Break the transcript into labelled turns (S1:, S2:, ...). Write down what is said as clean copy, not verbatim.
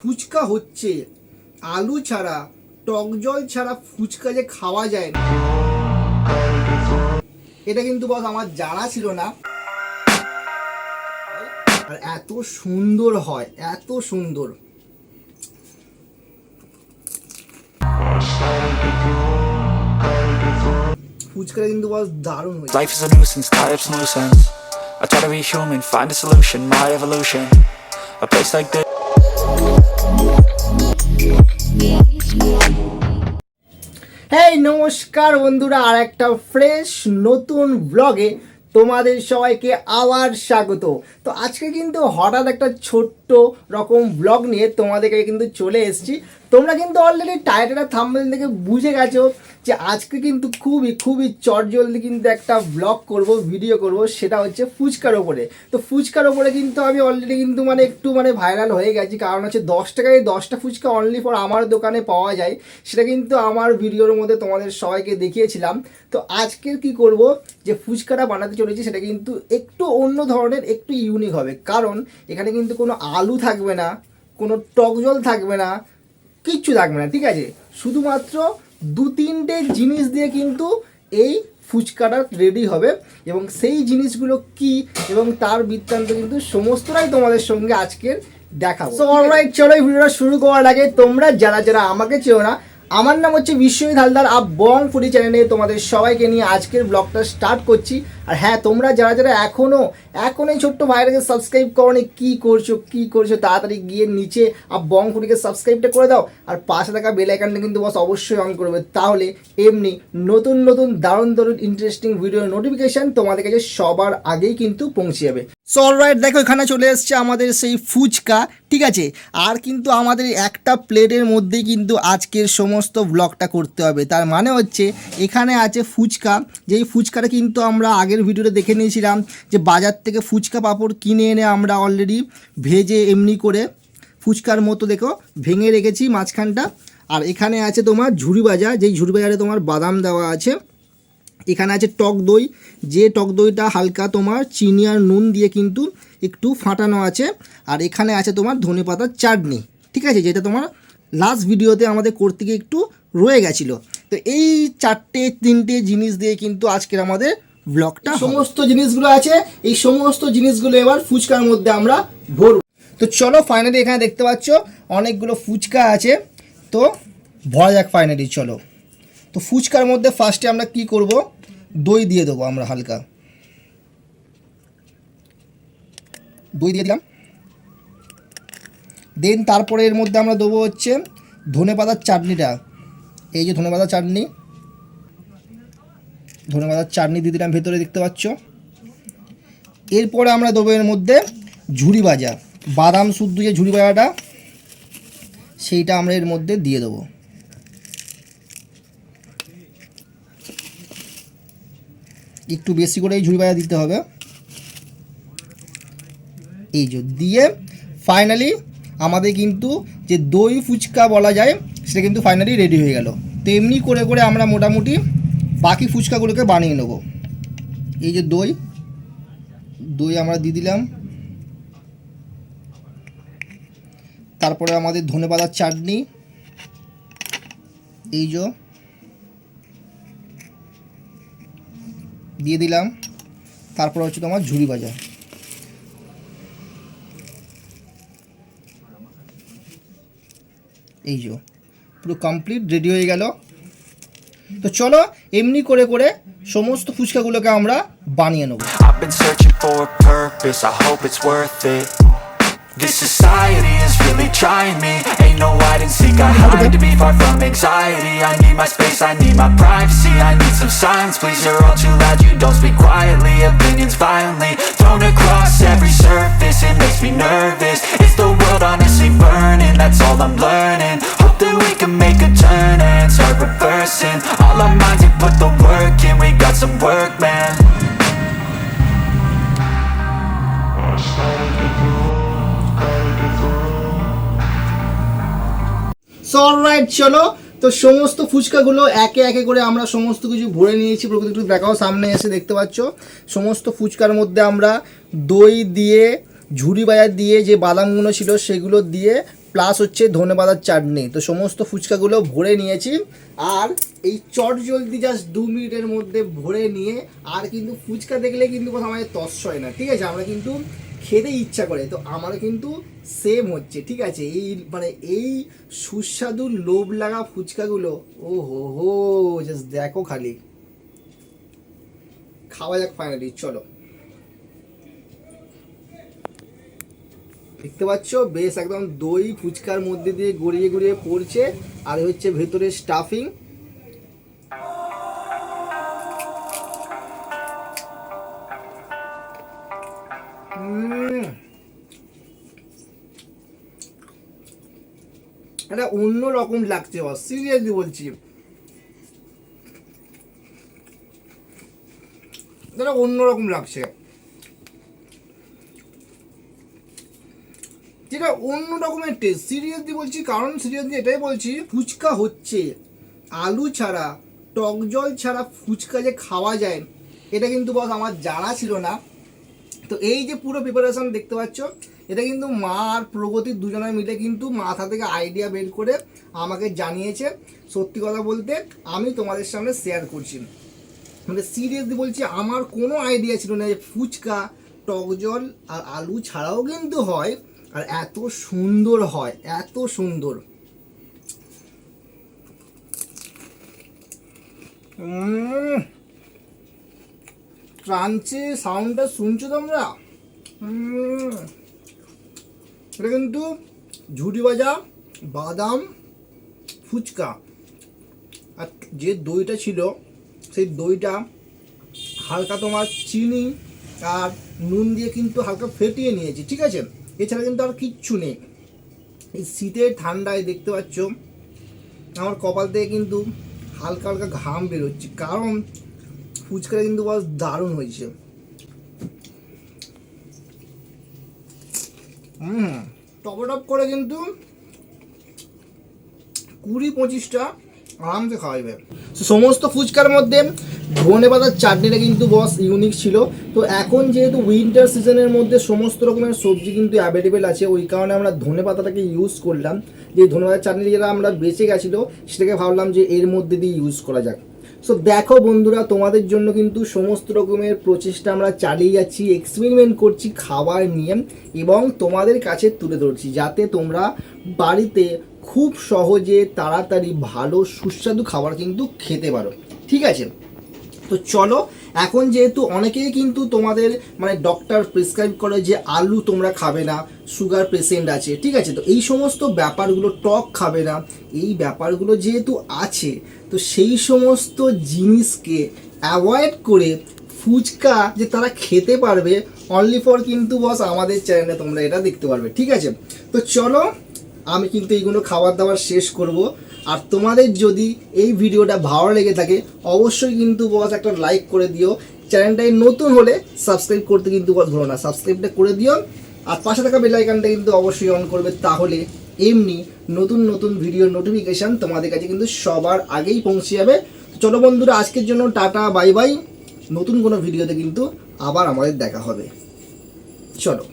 S1: ফুচকা হচ্ছে আলু ছাড়া টকজল ছাড়া ফুচকা যে খাওয়া যায় না, এটা কিন্তু বস আমার জানা ছিল না। আর এত সুন্দর হয়, এত সুন্দর। ফুচকাটা কিন্তু বস দারুণ হয়।
S2: Life is a nuisance, life's loose ends. I try to be human, find a solution, my evolution. A place like this.
S1: হেই নমস্কার বন্ধুরা, আর একটা ফ্রেশ নতুন ব্লগে তোমাদের সবাইকে আবার স্বাগত। তো আজকে কিন্তু হঠাৎ একটা ছোট্ট রকম ব্লগ নিয়ে তোমাদেরকে কিন্তু চলে এসেছি। তোমরা কিন্তু অলরেডি টাইটেল আর থাম্বনেল থেকে বুঝে গেছো যে আজকে কিন্তু খুবই চটজলদি কিন্তু একটা ব্লগ করব, ভিডিও করব, সেটা হচ্ছে ফুচকার ওপরে। তো ফুচকার ওপরে কিন্তু আমি অলরেডি কিন্তু একটু ভাইরাল হয়ে গেছি, কারণ হচ্ছে 10 টাকায় 10টা ফুচকা অনলি ফর আমার দোকানে পাওয়া যায়। সেটা কিন্তু আমার ভিডিওর মধ্যে তোমাদের সবাইকে দেখিয়েছিলাম। তো আজকের কি করব, যে ফুচকাটা বানাতে চলেছি সেটা কিন্তু একটু অন্য ধরনের, একটু ইউনিক হবে। কারণ এখানে কিন্তু কোনো আলু থাকবে না, কোনো টকজল থাকবে না, কিচ্ছু থাকবে না, ঠিক আছে? শুধুমাত্র 2-3টে জিনিস দিয়ে কিন্তু এই ফুচকাটা রেডি হবে, এবং সেই জিনিসগুলো কি এবং তার বৃত্তান্ত কিন্তু সমস্তটাই তোমাদের সঙ্গে আজকের দেখাবো। সো অলরাইট, চলো এই ভিডিওটা শুরু করার আগে তোমরা যারা আমাকে চেও না, আমার নাম হচ্ছে বিশ্বজিৎ হালদার, আর বং ফুডি চ্যানেলে তোমাদের সবাইকে নিয়ে আজকের ব্লগটা স্টার্ট করছি। আর হ্যাঁ, তোমরা যারা এখনও এই ছোট্ট ভাইটাকে সাবস্ক্রাইব করোনি, কী করছো তাড়াতাড়ি গিয়ে নিচে আর বং ফুডিকে সাবস্ক্রাইবটা করে দাও, আর পাশে থাকা বেল আইকনটা কিন্তু বস অবশ্যই অন করবে। তাহলে এমনি নতুন দারুণ ইন্টারেস্টিং ভিডিওর নোটিফিকেশান তোমাদের কাছে সবার আগেই কিন্তু পৌঁছে যাবে। সো অলরাইট, দেখো এখানে চলে এসছে আমাদের সেই ফুচকা, ঠিক আছে? আর কিন্তু আমাদের একটা প্লেটের মধ্যেই কিন্তু আজকের সমস্ত ব্লগটা করতে হবে। তার মানে হচ্ছে এখানে আছে ফুচকা, যেই ফুচকাটা কিন্তু আমরা আগের ভিডিওতে দেখে নিয়েছিলাম যে বাজার থেকে ফুচকা পাঁপড় কিনে এনে আমরা অলরেডি ভেজে এমনি করে ফুচকার মতো দেখো ভেঙে রেখেছি মাঝখানটা। আর এখানে আছে তোমার ঝুড়ি ভাজা, যেই ঝুড়ি ভাজারে তোমার বাদাম দেওয়া আছে। এখানে আছে টক দই, যে টক দইটা হালকা তোমার চিনি আর নুন দিয়ে কিন্তু একটু ফাটানো আছে। আর এখানে আছে তোমার ধনেপাতার চাটনি, ঠিক আছে, যেটা তোমার লাস্ট ভিডিওতে আমাদের করতে গিয়ে একটু রয়ে গেছিলো। তো এই 3টে জিনিস দিয়ে কিন্তু আজকের আমাদের ব্লগটা, সমস্ত জিনিসগুলো আছে, এই সমস্ত জিনিসগুলো এবার ফুচকার মধ্যে আমরা ভরব। তো চলো, ফাইনালি এখানে দেখতে পাচ্ছ অনেকগুলো ফুচকা আছে, তো ভরা যাক ফাইনালি। চলো, তো ফুচকার মধ্যে ফার্স্টে আমরা কি করব, দই দিয়ে দেবো। আমরা হালকা দই দিয়ে দিলাম। দেন তারপরে এর মধ্যে আমরা দেবো হচ্ছে ধনেপাতার চাটনিটা। এই যে ধনেপাতার চাটনি দিয়ে দিলাম ভেতরে, দেখতে পাচ্ছ। এরপরে আমরা দেবো এর মধ্যে ঝুড়ি ভাজা, বাদাম শুদ্ধ যে ঝুড়ি ভাজাটা, সেইটা আমরা এর মধ্যে দিয়ে দেবো। একটু বেশি করে এই ঝুড়ি ভাজা দিতে হবে। এই যে দিয়ে ফাইনালি আমাদের কিন্তু যে দই ফুচকা বলা যায় সেটা কিন্তু ফাইনালি রেডি হয়ে গেল। তো এমনি করে আমরা মোটামুটি বাকি ফুচকাগুলোকে বানিয়ে নেব। এই যে দই আমরা দিয়ে দিলাম, তারপরে আমাদের ধনেপাতার চাটনি, এই যে দিয়ে দিলাম, তারপর হচ্ছে তোমার ঝুড়ি ভাজা। এই যে পুরো কমপ্লিট রেডি হয়ে গেল। তো চলো এমনি করে সমস্ত ফুচকাগুলোকে আমরা বানিয়ে নেব।
S2: I've been searching for a purpose, I hope it's worth it. This society is really trying me. Ain't no hide and seek, I hide to be far from anxiety. I need my space, I need my privacy. I need some silence, please, you're all too loud. You don't speak quietly, opinions violently thrown across every surface. It makes me nervous, it's the world honestly burning. That's all I'm learning, hope that we can make a turn and start reversing all our minds and put the work in. We got some work, man.
S1: So alright, চলো তো সমস্ত ফুচকাগুলো একে করে আমরা সমস্ত কিছু ভরে নিয়েছি। প্রকৃতি একটু দেখাও, সামনে এসে দেখতে পাচ্ছ সমস্ত ফুচকার মধ্যে আমরা দই দিয়ে ঝুড়ি ভাজা দিয়ে যে বাদামগুলো ছিল সেগুলো দিয়ে প্লাস হচ্ছে ধনেপাতার চাটনি। তো সমস্ত ফুচকাগুলো ভরে নিয়েছি, আর এই চট জলদি জাস্ট 2 মিনিটের মধ্যে ভরে নিয়ে, আর কিন্তু ফুচকা দেখলে কিন্তু কথা আমাদের তস হয় না, ঠিক আছে, আমরা কিন্তু খেতে ইচ্ছা করে। তো আমারও কিন্তু সেম হচ্ছে, ঠিক আছে। এই মানে এই সুস্বাদু লোভ লাগা ফুচকাগুলো, ও হো হো, জাস্ট দেখো খালি। খাওয়া যাক ফাইনালি, চলো। দেখতে পাচ্ছ বেশ একদম দই ফুচকার মধ্যে দিয়ে গড়িয়ে গড়িয়ে পড়ছে, আর হচ্ছে ভেতরে স্টাফিং। এটা অন্য রকম লাগছে, সিরিয়াসলি বলছি, এটা অন্যরকম লাগছে, যেটা অন্য রকমের টেস্ট, সিরিয়াসলি বলছি। কারণ সিরিয়াসলি এটাই বলছি, ফুচকা হচ্ছে আলু ছাড়া, টক জল ছাড়া ফুচকা যে খাওয়া যায়, এটা কিন্তু বস আমার জানা ছিল না। তো এই যে পুরো প্রিপারেশন দেখতে পাচ্ছ, এটা কিন্তু মা আর প্রগতি দুজনে মিলে কিন্তু মাথা থেকে আইডিয়া বের করে আমাকে জানিয়েছে। সত্যি কথা বলতে আমি তোমাদের সামনে শেয়ার করছি, মানে সিরিয়াসলি বলছি, আমার কোনো আইডিয়া ছিল না যে ফুচকা টক জল আর আলু ছাড়াও কিন্তু হয়, আর এত সুন্দর হয়, এত সুন্দর। ক্রাঞ্চি সাউন্ডটা শুনছো তোমরা? এটা কিন্তু ঝুড়ি ভাজা বাদাম ফুচকা, আর যে দইটা ছিল সেই দইটা হালকা তোমার চিনি আর নুন দিয়ে কিন্তু হালকা ফেটিয়ে নিয়েছি, ঠিক আছে। এছাড়া কিন্তু আর কিচ্ছু নেই। এই শীতের ঠান্ডায় দেখতে পাচ্ছ আমার কপাল থেকে কিন্তু হালকা হালকা ঘাম বেরোচ্ছে, কারণ ফুচকাটা কিন্তু বস দারুণ হয়েছে। টপ করে কিন্তু 20-25টা আরামসে খাওয়া যাবে। সমস্ত ফুচকার মধ্যে ধনেপাতার চাটনিটা কিন্তু বস ইউনিক ছিল। তো এখন যেহেতু উইন্টার সিজনের মধ্যে সমস্ত রকমের সবজি কিন্তু অ্যাভেলেবেল আছে, ওই কারণে আমরা ধনেপাতাটাকে ইউজ করলাম। যে ধনেপাতার চাটনি যেটা আমরা বেঁচে গেছিলো, সেটাকে ভাবলাম যে এর মধ্যে দিয়ে ইউজ করা যাক। সো দেখো বন্ধুরা, তোমাদের জন্য কিন্তু সমস্ত রকমের প্রচেষ্টা আমরা চালিয়ে যাচ্ছি, এক্সপেরিমেন্ট করছি খাবার নিয়ে, এবং তোমাদের কাছে তুলে ধরছি, যাতে তোমরা বাড়িতে খুব সহজে তাড়াতাড়ি ভালো সুস্বাদু খাবার কিন্তু খেতে পারো, ঠিক আছে। তো চলো, এখন যেহেতু অনেকেই কিন্তু তোমাদের মানে ডক্টর প্রেসক্রাইব করে যে আলু তোমরা খাবে না, সুগার পেশেন্ট আছে, ঠিক আছে। তো এই সমস্ত ব্যাপারগুলো, টক খাবে না, এই ব্যাপারগুলো যেহেতু আছে, তো সেই সমস্ত জিনিসকে অ্যাভয়েড করে ফুচকা যে তারা খেতে পারবে, অনলি ফর কিন্তু বস আমাদের চ্যানেলে তোমরা এটা দেখতে পারবে, ঠিক আছে। তো চলো, আমি কিন্তু এইগুলো খাবার দাবার শেষ করব। আর তোমাদের যদি এই ভিডিওটা ভালো লেগে থাকে, অবশ্যই কিন্তু বস একটা লাইক করে দিও। চ্যানেলটাই নতুন হলে সাবস্ক্রাইব করতে কিন্তু বস ভুলো না, সাবস্ক্রাইবটা করে দিও। আর পাশে থাকা বেল আইকনটা কিন্তু অবশ্যই অন করবে, তাহলে এমনি নতুন নতুন ভিডিওর নোটিফিকেশান তোমাদের কাছে কিন্তু সবার আগেই পৌঁছে যাবে। চলো বন্ধুরা, আজকের জন্য টাটা, বাই বাই। নতুন কোনো ভিডিওতে কিন্তু আবার আমাদের দেখা হবে, চলো।